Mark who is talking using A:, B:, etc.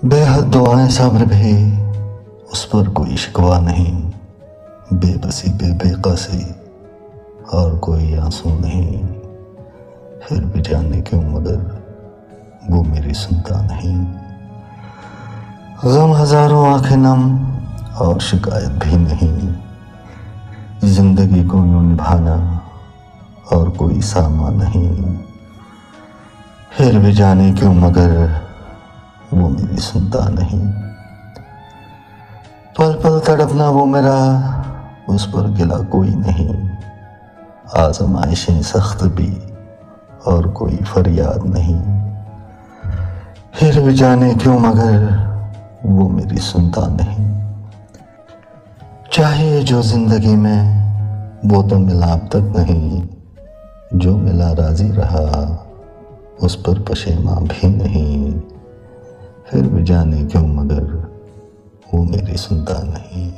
A: بے حد دعائیں صبر بھی اس پر کوئی شکوہ نہیں، بے بسی بے قاسی اور کوئی آنسو نہیں، پھر بھی جانے کیوں مگر وہ میری سنتا نہیں۔ غم ہزاروں آنکھیں نم اور شکایت بھی نہیں، زندگی کو یوں نبھانا اور کوئی ساما نہیں، پھر بھی جانے کیوں مگر وہ میری سنتا نہیں۔ پل پل تڑپنا وہ میرا، اس پر گلا کوئی نہیں، آزمائشیں سخت بھی اور کوئی فریاد نہیں، پھر بھی جانے کیوں مگر وہ میری سنتا نہیں۔ چاہیے جو زندگی میں وہ تو ملا اب تک نہیں، جو ملا راضی رہا اس پر پشیماں بھی نہیں، پھر بھی جانے کیوں مگر وہ میری سنتا نہیں۔